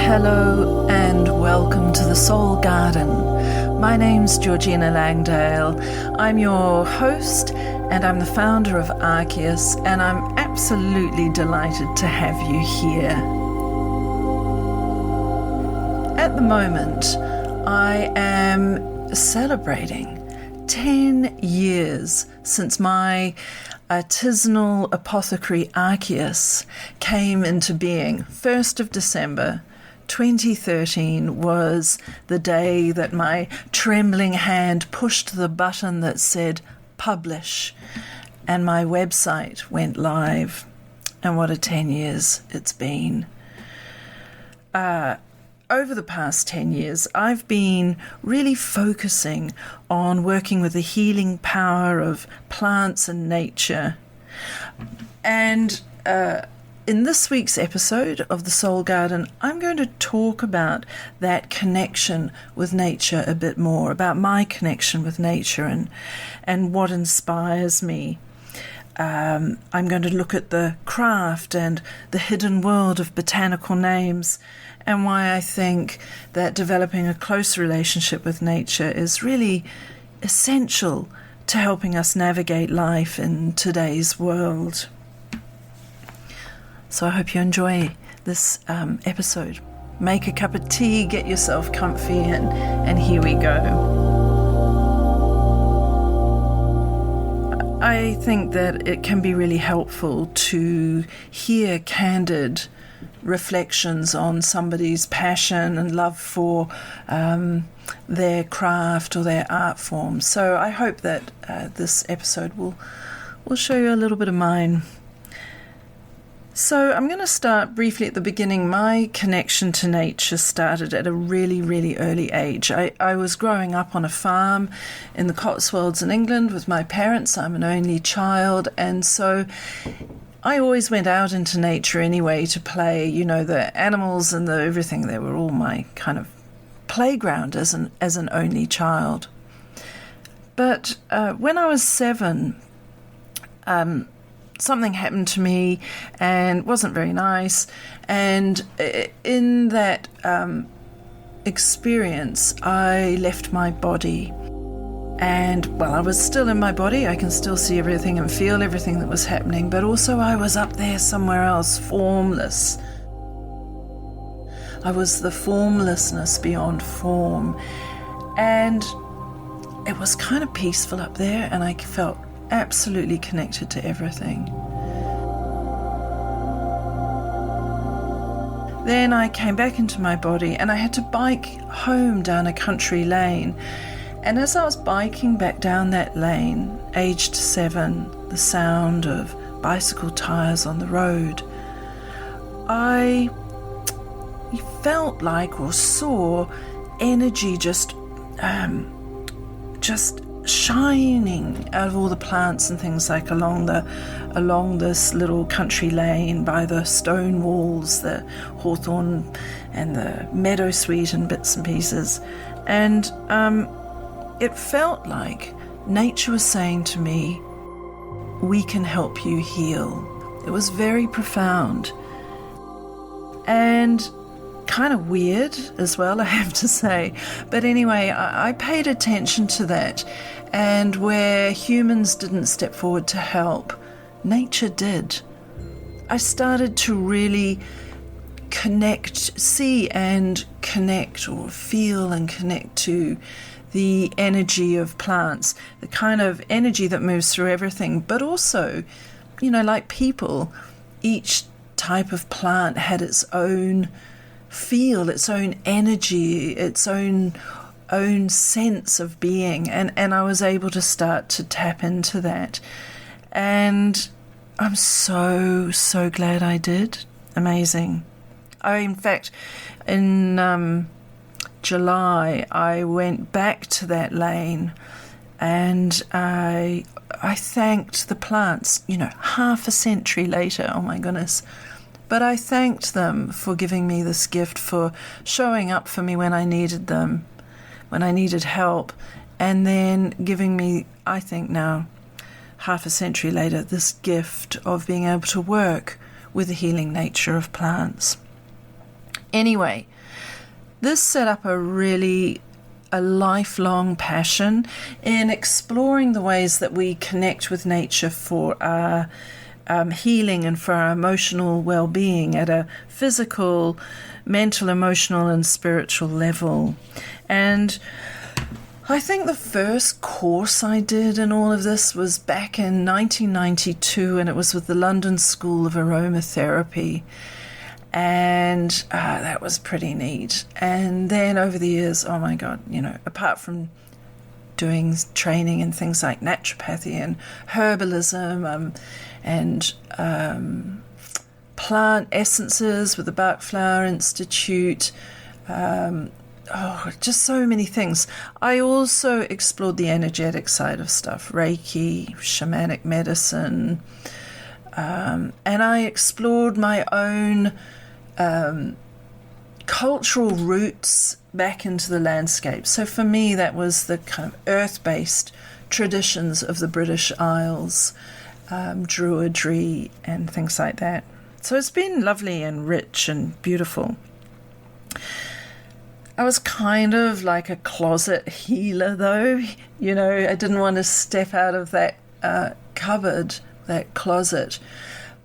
Hello and welcome to the Soul Garden. My name's Georgina Langdale. I'm your host and I'm the founder of Archeus, and I'm absolutely delighted to have you here. At the moment, I am celebrating 10 years since my artisanal apothecary Archeus came into being. 1st of December 2013 was the day that my trembling hand pushed the button that said publish, and my website went live. And what a 10 years it's been. Over the past 10 years, I've been really focusing on working with the healing power of plants and nature. And in this week's episode of The Soul Garden, I'm going to talk about that connection with nature a bit more, about my connection with nature and what inspires me. I'm going to look at the craft and the hidden world of botanical names, and why I think that developing a close relationship with nature is really essential to helping us navigate life in today's world. So I hope you enjoy this episode. Make a cup of tea, get yourself comfy, and here we go. I think that it can be really helpful to hear candid reflections on somebody's passion and love for their craft or their art form. So I hope that this episode will show you a little bit of mine. So I'm going to start briefly at the beginning. My connection to nature started at a really, really early age. I was growing up on a farm in the Cotswolds in England with my parents. I'm an only child, and so I always went out into nature anyway to play. You know, the animals and the everything, they were all my kind of playground as an only child. But when I was 7, something happened to me and wasn't very nice. And in that experience, I left my body. And while I was still in my body, I can still see everything and feel everything that was happening. But also I was up there somewhere else, formless. I was the formlessness beyond form. And it was kind of peaceful up there, and I felt absolutely connected to everything. Then I came back into my body and I had to bike home down a country lane. And as I was biking back down that lane, aged 7, the sound of bicycle tires on the road, I felt like or saw energy just shining out of all the plants and things, like along this little country lane by the stone walls, the hawthorn and the meadowsweet and bits and pieces. And it felt like nature was saying to me, we can help you heal. It was very profound and kind of weird as well, I have to say. But anyway, I paid attention to that. And where humans didn't step forward to help, nature did. I started to really see and connect, or feel and connect to the energy of plants, the kind of energy that moves through everything. But also, you know, like people, each type of plant had its own feel, its own energy, its own sense of being, and I was able to start to tap into that, and I'm so glad I did. Amazing. In fact, in July I went back to that lane, and I thanked the plants, you know, half a century later. Oh my goodness. But I thanked them for giving me this gift, for showing up for me when I needed them, when I needed help, and then giving me, I think now, half a century later, this gift of being able to work with the healing nature of plants. Anyway, this set up a lifelong passion in exploring the ways that we connect with nature for our healing and for our emotional well-being at a physical, mental, emotional, and spiritual level. And I think the first course I did in all of this was back in 1992, and it was with the London School of Aromatherapy. And that was pretty neat. And then over the years, oh my God, apart from doing training in things like naturopathy and herbalism and plant essences with the Bach Flower Institute, just so many things. I also explored the energetic side of stuff, Reiki, shamanic medicine, and I explored my own cultural roots back into the landscape. So for me, that was the kind of earth-based traditions of the British Isles, Druidry and things like that. So it's been lovely and rich and beautiful. I was kind of like a closet healer, though. I didn't want to step out of that cupboard, that closet.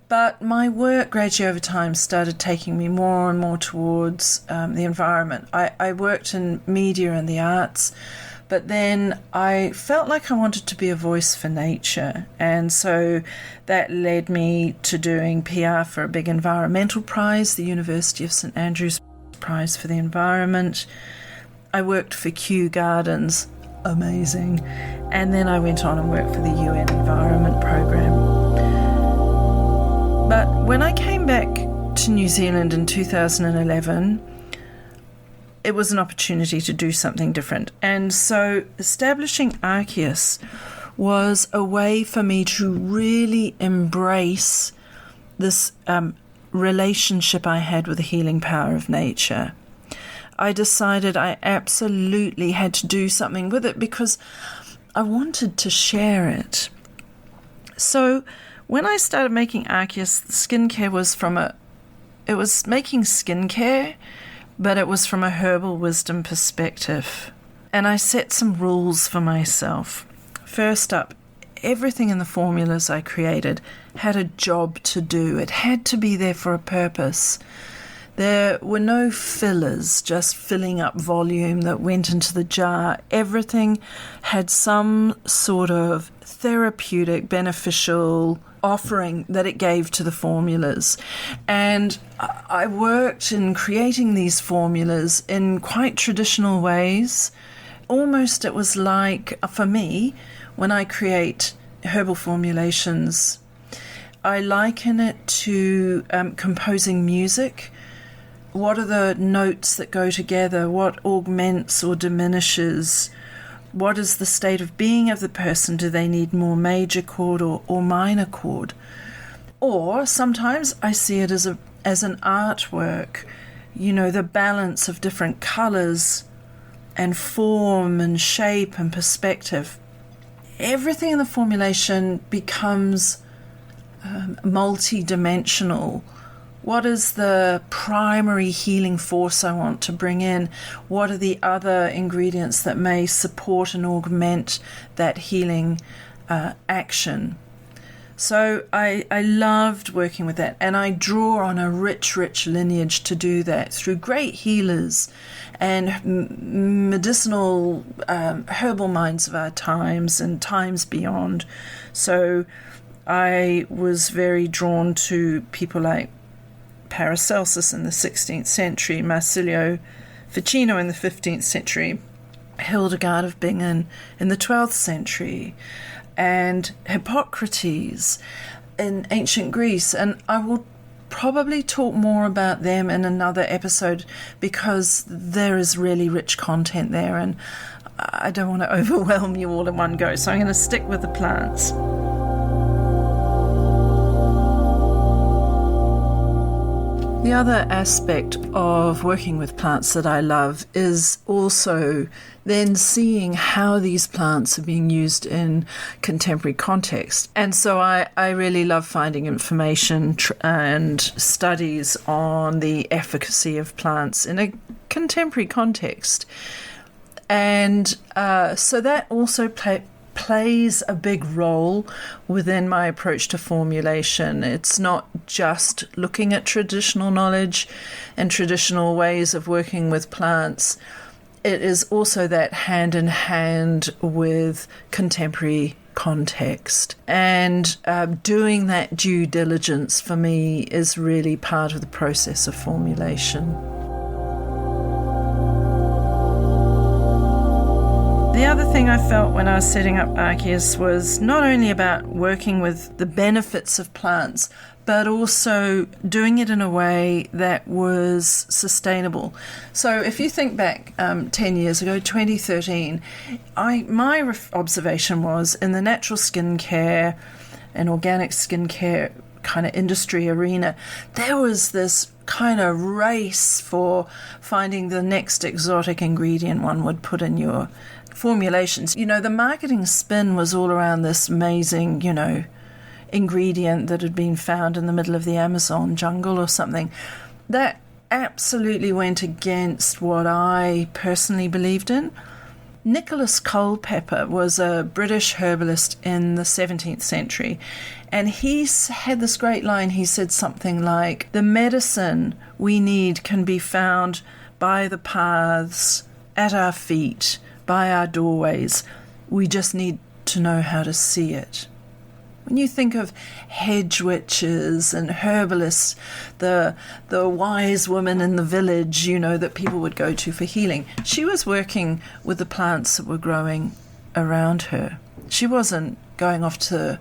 But my work gradually over time started taking me more and more towards the environment. I worked in media and the arts, but then I felt like I wanted to be a voice for nature. And so that led me to doing PR for a big environmental prize, the University of St Andrews Prize for the Environment. I worked for Kew Gardens, amazing. And then I went on and worked for the UN Environment Programme. But when I came back to New Zealand in 2011, it was an opportunity to do something different. And so establishing Archeus was a way for me to really embrace this relationship I had with the healing power of nature. I decided I absolutely had to do something with it because I wanted to share it. So when I started making Archeus, skincare was it was making skincare, but it was from a herbal wisdom perspective. And I set some rules for myself. First up, everything in the formulas I created had a job to do. It had to be there for a purpose. There were no fillers, just filling up volume that went into the jar. Everything had some sort of therapeutic, beneficial offering that it gave to the formulas. And I worked in creating these formulas in quite traditional ways. Almost it was like, for me, when I create herbal formulations, I liken it to composing music. What are the notes that go together? What augments or diminishes? What is the state of being of the person? Do they need more major chord or minor chord? Or sometimes I see it as an artwork, the balance of different colors and form and shape and perspective. Everything in the formulation becomes multi-dimensional. What is the primary healing force I want to bring in? What are the other ingredients that may support and augment that healing action? So I loved working with that, and I draw on a rich lineage to do that through great healers and medicinal herbal minds of our times and times beyond. So I was very drawn to people like Paracelsus in the 16th century, Marsilio Ficino in the 15th century, Hildegard of Bingen in the 12th century, and Hippocrates in ancient Greece. And I will probably talk more about them in another episode because there is really rich content there, and I don't want to overwhelm you all in one go, so I'm going to stick with the plants. The other aspect of working with plants that I love is also then seeing how these plants are being used in contemporary context. And so I really love finding information and studies on the efficacy of plants in a contemporary context. And so that also plays a big role within my approach to formulation. It's not just looking at traditional knowledge and traditional ways of working with plants. It is also that hand in hand with contemporary context. And doing that due diligence for me is really part of the process of formulation. The other thing I felt when I was setting up Archeus was not only about working with the benefits of plants, but also doing it in a way that was sustainable. So if you think back 10 years ago, 2013, my observation was in the natural skincare and organic skincare kind of industry arena, there was this kind of race for finding the next exotic ingredient one would put in your formulations. You know, the marketing spin was all around this amazing, ingredient that had been found in the middle of the Amazon jungle or something. That absolutely went against what I personally believed in. Nicholas Culpeper was a British herbalist in the 17th century, and he had this great line. He said something like, "The medicine we need can be found by the paths, at our feet, by our doorways. We just need to know how to see it." When you think of hedge witches and herbalists, the wise woman in the village, that people would go to for healing, she was working with the plants that were growing around her. She wasn't going off to,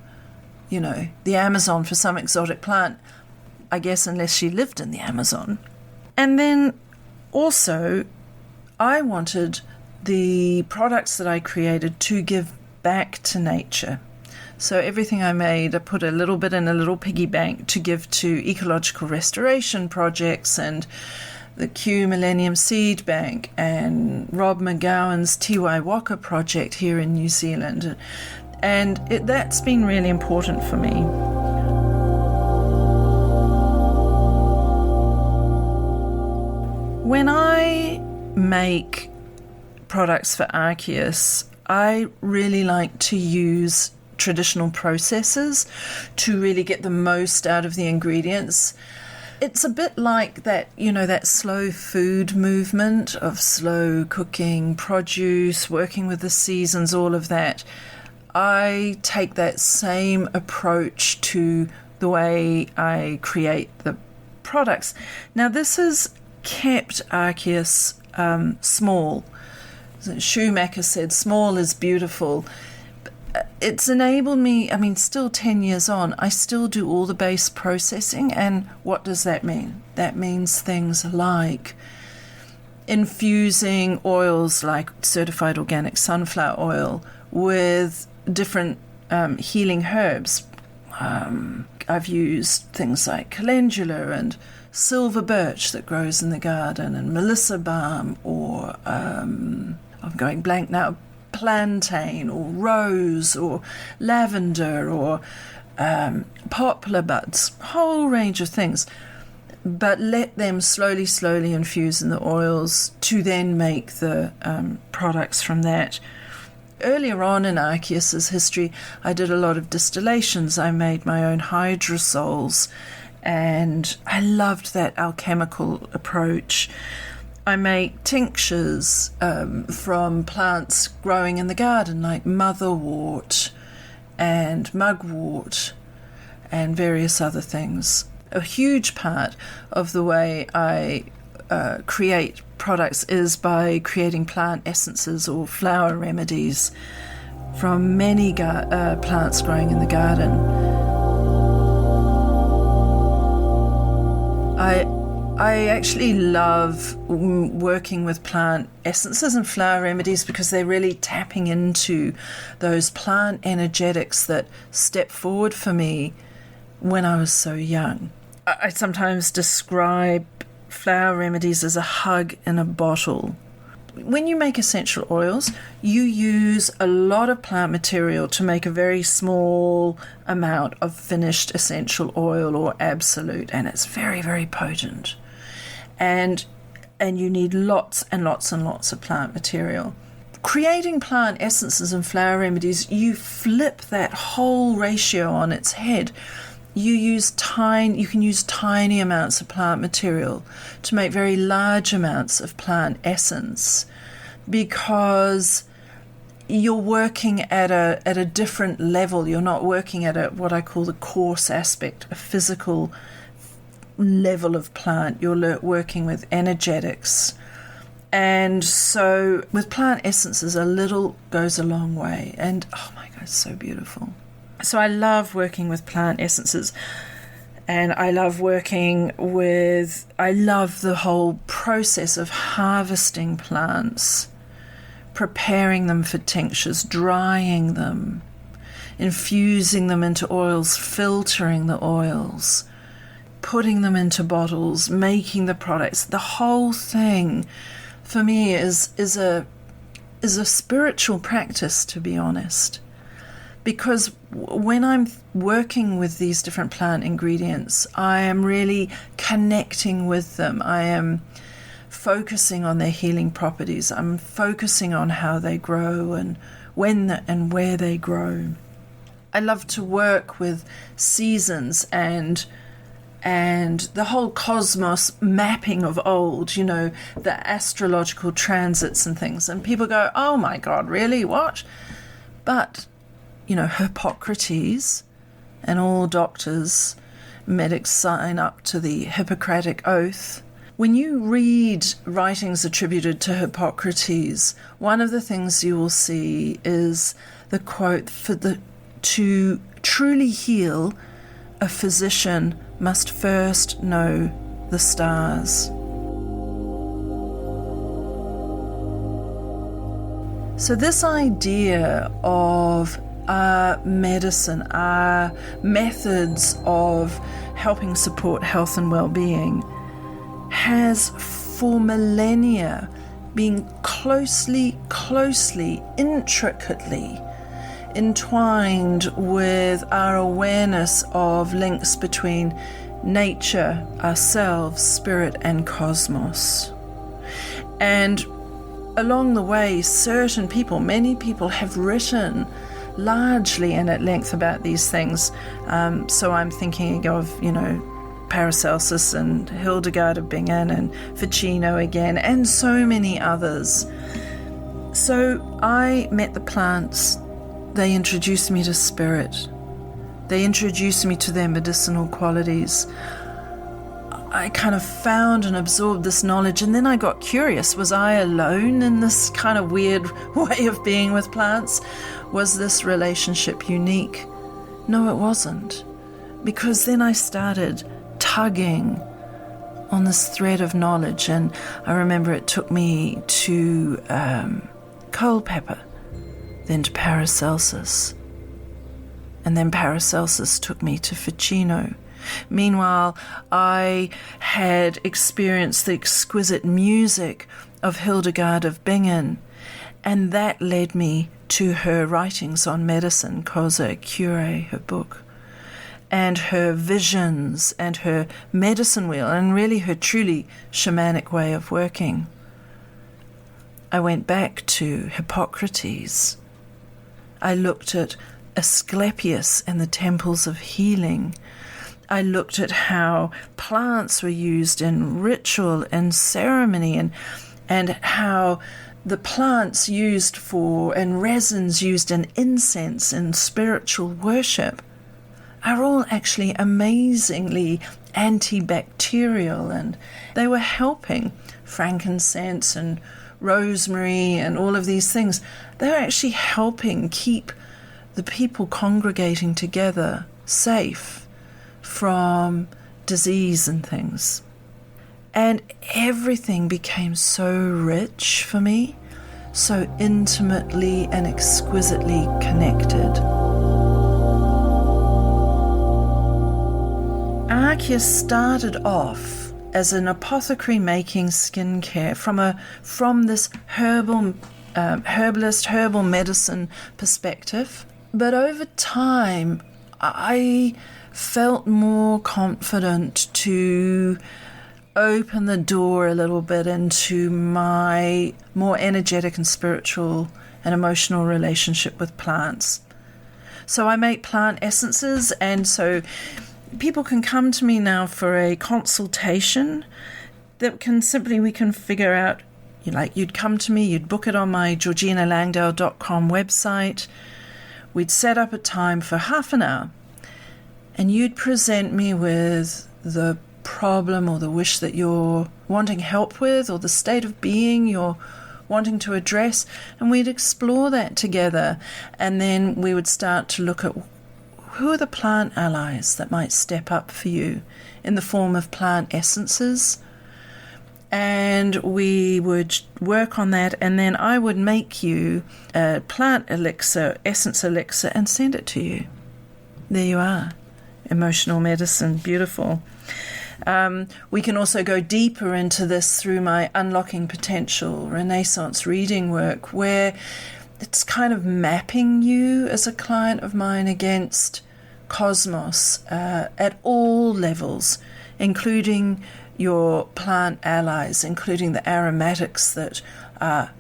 the Amazon for some exotic plant, I guess, unless she lived in the Amazon. And then also, I wanted the products that I created to give back to nature. So everything I made, I put a little bit in a little piggy bank to give to ecological restoration projects and the Kew Millennium Seed Bank and Rob McGowan's Tiwai Waka project here in New Zealand. And that's been really important for me. When I make products for Archeus, I really like to use traditional processes to really get the most out of the ingredients. It's a bit like that, that slow food movement of slow cooking, produce, working with the seasons, all of that. I take that same approach to the way I create the products. Now, this has kept Archeus small. Schumacher said, "Small is beautiful." It's enabled me, still 10 years on, I still do all the base processing. And what does that mean? That means things like infusing oils like certified organic sunflower oil with different healing herbs. I've used things like calendula and silver birch that grows in the garden and melissa balm, or I'm going blank now, plantain or rose or lavender or poplar buds, whole range of things, but let them slowly infuse in the oils to then make the products from that. Earlier on in Archeus's history, I did a lot of distillations. I made my own hydrosols, and I loved that alchemical approach. I make tinctures from plants growing in the garden, like motherwort and mugwort and various other things. A huge part of the way I create products is by creating plant essences or flower remedies from many plants growing in the garden. I actually love working with plant essences and flower remedies because they're really tapping into those plant energetics that stepped forward for me when I was so young. I sometimes describe flower remedies as a hug in a bottle. When you make essential oils, you use a lot of plant material to make a very small amount of finished essential oil or absolute, and it's very, very potent. And you need lots and lots and lots of plant material. Creating plant essences and flower remedies, you flip that whole ratio on its head. You can use tiny amounts of plant material to make very large amounts of plant essence, because you're working at a different level. You're not working at what I call the coarse aspect, a physical level of plant. You're working with energetics. And so with plant essences, a little goes a long way. And oh my God, it's so beautiful. So I love working with plant essences, and I love the whole process of harvesting plants, preparing them for tinctures, drying them, infusing them into oils, filtering the oils, putting them into bottles, making the products. The whole thing for me is a spiritual practice, to be honest. Because when I'm working with these different plant ingredients, I am really connecting with them. I am focusing on their healing properties. I'm focusing on how they grow and when and where they grow. I love to work with seasons and the whole cosmos mapping of old, the astrological transits and things. And people go, oh my God, really? What? But Hippocrates, and all doctors, medics sign up to the Hippocratic Oath. When you read writings attributed to Hippocrates, one of the things you will see is the quote, to truly heal, a physician must first know the stars. So this idea of our medicine, our methods of helping support health and well-being has for millennia been closely, intricately entwined with our awareness of links between nature, ourselves, spirit, and cosmos. And along the way, many people have written largely and at length about these things. So I'm thinking of, Paracelsus and Hildegard of Bingen and Ficino again, and so many others. So I met the plants. They introduced me to spirit. They introduced me to their medicinal qualities. I kind of found and absorbed this knowledge, and then I got curious. Was I alone in this kind of weird way of being with plants? Was this relationship unique? No, it wasn't. Because then I started tugging on this thread of knowledge, and I remember it took me to Culpeper, then to Paracelsus, and then Paracelsus took me to Ficino. Meanwhile, I had experienced the exquisite music of Hildegard of Bingen, and that led me to her writings on medicine, Causa Curae, her book, and her visions and her medicine wheel, and really her truly shamanic way of working. I went back to Hippocrates. I looked at Asclepius and the temples of healing. I looked at how plants were used in ritual and ceremony, and how the plants used for, and resins used in incense and spiritual worship are all actually amazingly antibacterial, and they were helping. Frankincense and rosemary and all of these things, they were actually helping keep the people congregating together safe from disease and things. And everything became so rich for me, so intimately and exquisitely connected. Archeus started off as an apothecary making skincare from this herbalist, herbal medicine perspective. But over time, I felt more confident to open the door a little bit into my more energetic and spiritual and emotional relationship with plants. So I make plant essences, and so people can come to me now for a consultation that we can figure out, you'd come to me, you'd book it on my georginalangdale.com website. We'd set up a time for half an hour, and you'd present me with the problem or the wish that you're wanting help with, or the state of being you're wanting to address, and we'd explore that together. And then we would start to look at who are the plant allies that might step up for you in the form of plant essences. And we would work on that, and then I would make you a plant elixir, essence elixir, and send it to you. There you are. Emotional medicine. Beautiful. We can also go deeper into this through my Unlocking Potential Renaissance reading work, where it's kind of mapping you as a client of mine against cosmos at all levels, including your plant allies, including the aromatics that are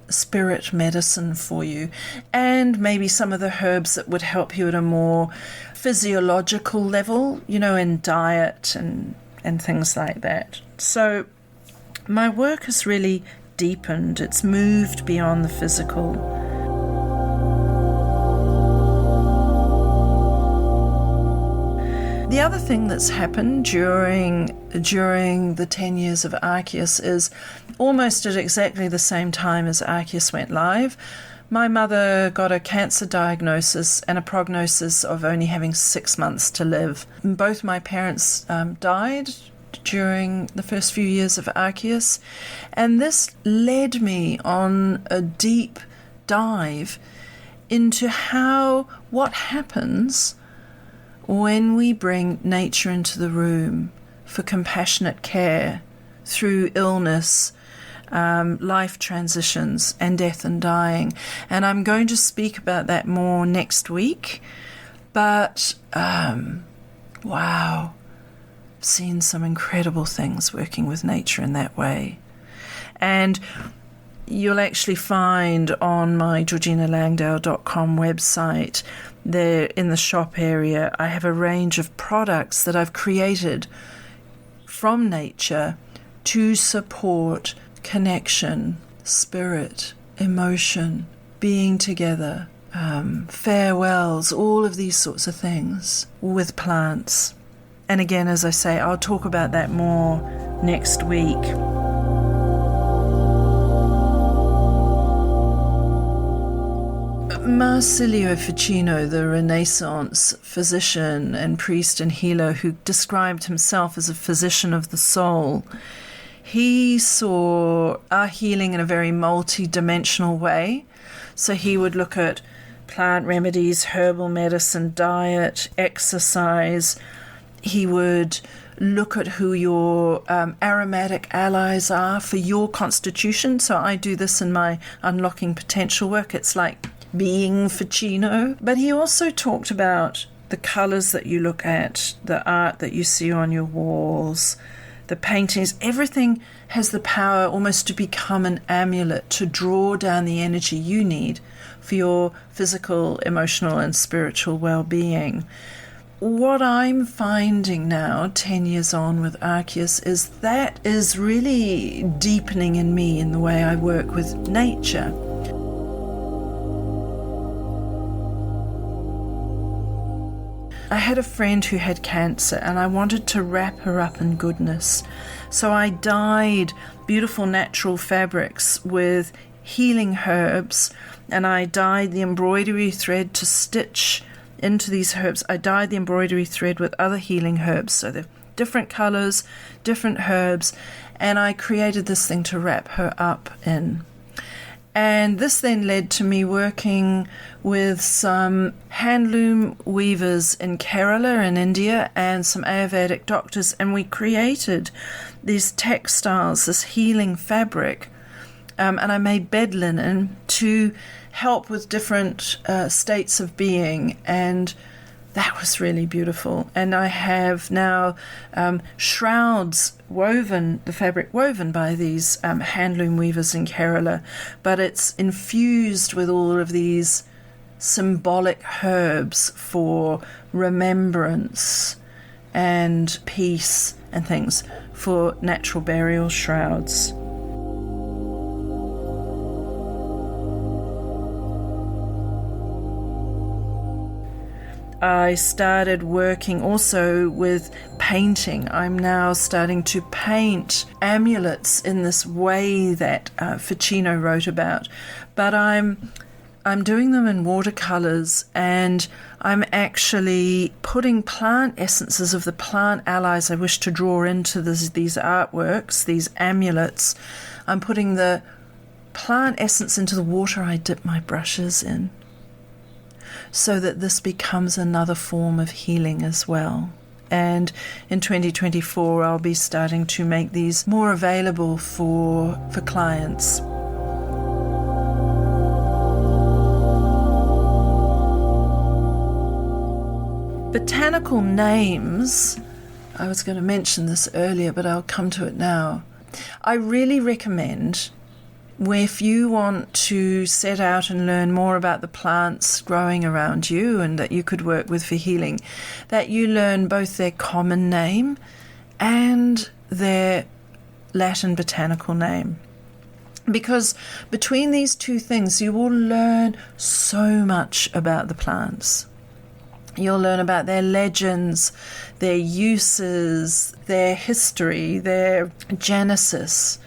spirit medicine for you, and maybe some of the herbs that would help you at a more physiological level, in diet and things like that. So my work has really deepened. It's moved beyond the physical. The other thing that's happened during the 10 years of Archeus is almost at exactly the same time as Archeus went live, my mother got a cancer diagnosis and a prognosis of only having 6 months to live. Both my parents died during the first few years of Archeus, and this led me on a deep dive into what happens when we bring nature into the room for compassionate care through illness, life transitions, and death and dying. And I'm going to speak about that more next week. But, wow, seen some incredible things working with nature in that way. And you'll actually find on my georginalangdale.com website, there in the shop area, I have a range of products that I've created from nature to support connection, spirit, emotion, being together, farewells, all of these sorts of things with plants. And again, as I say, I'll talk about that more next week. Marsilio Ficino, the Renaissance physician and priest and healer who described himself as a physician of the soul, he saw our healing in a very multi-dimensional way. So he would look at plant remedies, herbal medicine, diet, exercise. He would look at who your aromatic allies are for your constitution. So I do this in my Unlocking Potential work. It's like being Ficino. But he also talked about the colours that you look at, the art that you see on your walls, the paintings. Everything has the power almost to become an amulet to draw down the energy you need for your physical, emotional, and spiritual well-being. What I'm finding now, 10 years on with Archeus, is that is really deepening in me in the way I work with nature. I had a friend who had cancer, and I wanted to wrap her up in goodness. So I dyed beautiful natural fabrics with healing herbs, and I dyed the embroidery thread to stitch into these herbs. I dyed the embroidery thread with other healing herbs, so they're different colors, different herbs, and I created this thing to wrap her up in. And this then led to me working with some handloom weavers in Kerala in India and some Ayurvedic doctors, and we created these textiles, this healing fabric, and I made bed linen to help with different states of being, and that was really beautiful. And I have now shrouds woven, the fabric woven by these handloom weavers in Kerala, but it's infused with all of these symbolic herbs for remembrance and peace and things for natural burial shrouds. I started working also with painting. I'm now starting to paint amulets in this way that Ficino wrote about, but I'm doing them in watercolors, and I'm actually putting plant essences of the plant allies I wish to draw into these artworks, these amulets. I'm putting the plant essence into the water I dip my brushes in, so that this becomes another form of healing as well. And in 2024, I'll be starting to make these more available for clients. Botanical names, I was going to mention this earlier, but I'll come to it now. I really recommend, if you want to set out and learn more about the plants growing around you and that you could work with for healing, that you learn both their common name and their Latin botanical name. Because between these two things, you will learn so much about the plants. You'll learn about their legends, their uses, their history, their genesis.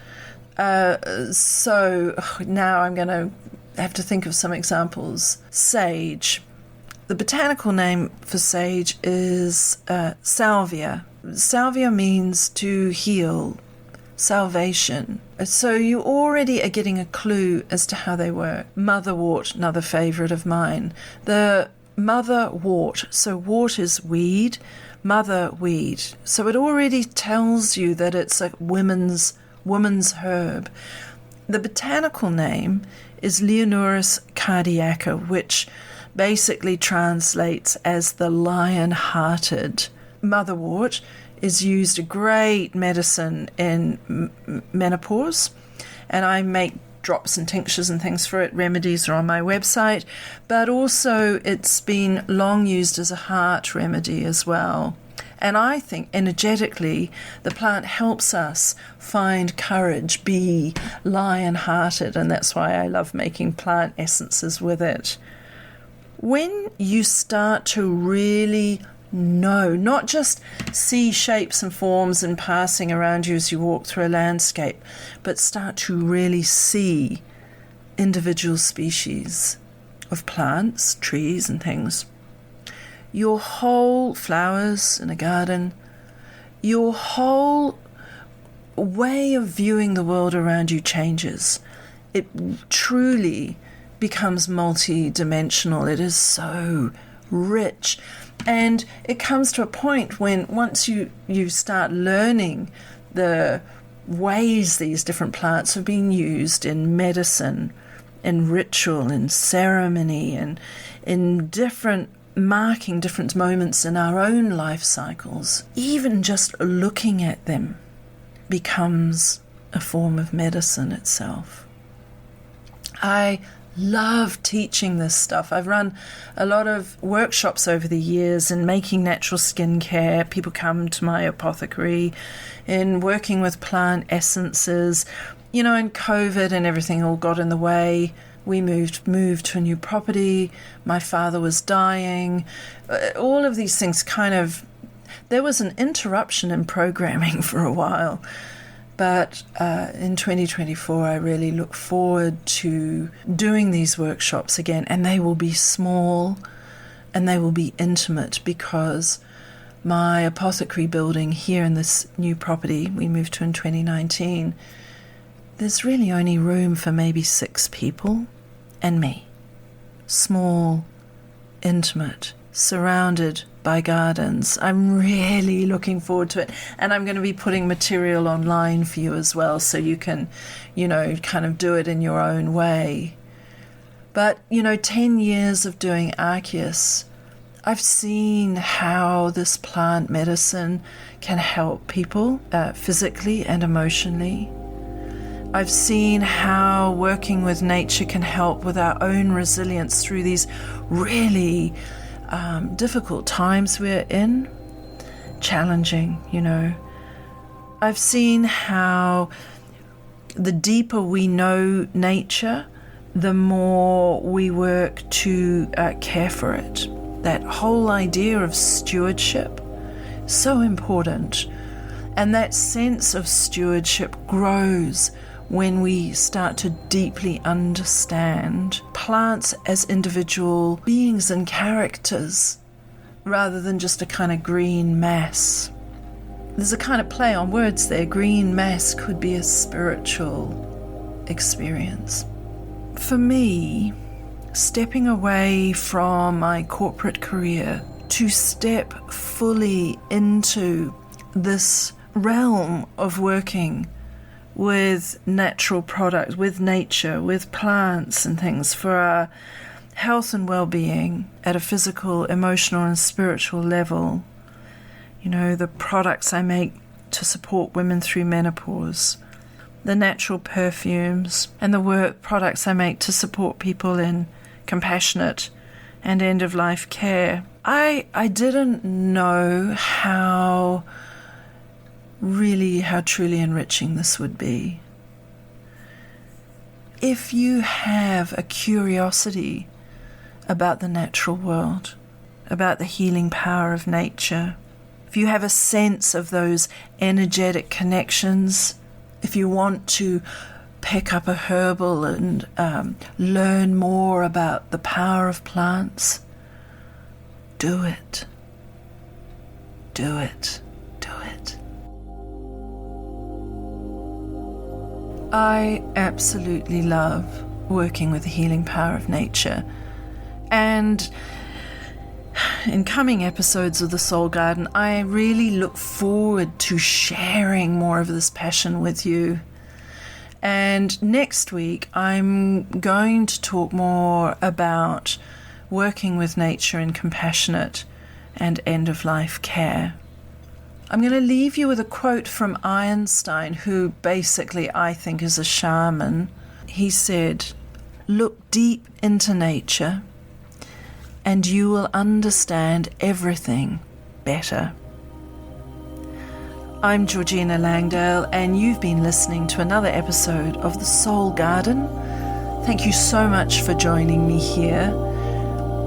So now I'm going to have to think of some examples. Sage. The botanical name for sage is salvia. Salvia means to heal, salvation. So you already are getting a clue as to how they work. Motherwort, another favourite of mine. The motherwort. So wort is weed, motherweed. So it already tells you that it's a woman's herb. The botanical name is Leonurus cardiaca, which basically translates as the lion-hearted. Motherwort is used a great medicine in menopause, and I make drops and tinctures and things for it. Remedies are on my website, but also it's been long used as a heart remedy as well. And I think energetically, the plant helps us find courage, be lion-hearted, and that's why I love making plant essences with it. When you start to really know, not just see shapes and forms and passing around you as you walk through a landscape, but start to really see individual species of plants, trees and things, your whole flowers in a garden, your whole way of viewing the world around you changes. It truly becomes multi-dimensional. It is so rich. And it comes to a point when once you start learning the ways these different plants have been used in medicine, in ritual, in ceremony, and in marking different moments in our own life cycles, even just looking at them becomes a form of medicine itself. I love teaching this stuff. I've run a lot of workshops over the years in making natural skincare. People come to my apothecary, in working with plant essences. You know, in COVID and everything all got in the way. We moved to a new property. My father was dying. All of these things there was an interruption in programming for a while. But in 2024, I really look forward to doing these workshops again, and they will be small and they will be intimate, because my apothecary building here in this new property we moved to in 2019, there's really only room for maybe 6 people and me. Small, intimate, surrounded by gardens. I'm really looking forward to it. And I'm going to be putting material online for you as well, so you can, kind of do it in your own way. But, 10 years of doing Archeus, I've seen how this plant medicine can help people physically and emotionally. I've seen how working with nature can help with our own resilience through these really difficult times we're in. Challenging, I've seen how the deeper we know nature, the more we work to care for it. That whole idea of stewardship, so important. And that sense of stewardship grows when we start to deeply understand plants as individual beings and characters, rather than just a kind of green mass. There's a kind of play on words there. Green mass could be a spiritual experience. For me, stepping away from my corporate career to step fully into this realm of working with natural products, with nature, with plants and things for our health and well-being at a physical, emotional and spiritual level. The products I make to support women through menopause, the natural perfumes and the products I make to support people in compassionate and end-of-life care. I didn't know how truly enriching this would be. If you have a curiosity about the natural world, about the healing power of nature, if you have a sense of those energetic connections, if you want to pick up a herbal and learn more about the power of plants, do it. Do it. Do it. I absolutely love working with the healing power of nature. And in coming episodes of The Soul Garden, I really look forward to sharing more of this passion with you. And next week, I'm going to talk more about working with nature in compassionate and end-of-life care. I'm going to leave you with a quote from Einstein, who basically I think is a shaman. He said, "Look deep into nature and you will understand everything better." I'm Georgina Langdale, and you've been listening to another episode of The Soul Garden. Thank you so much for joining me here.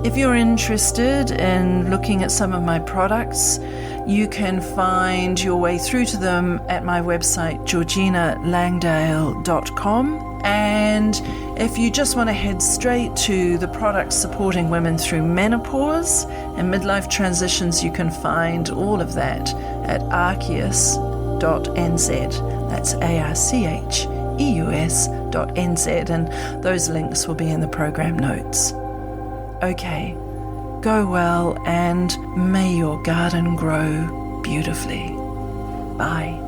If you're interested in looking at some of my products, you can find your way through to them at my website, georginalangdale.com. And if you just want to head straight to the products supporting women through menopause and midlife transitions, you can find all of that at archeus.nz. That's archeus.nz, and those links will be in the program notes. Okay, go well and may your garden grow beautifully. Bye.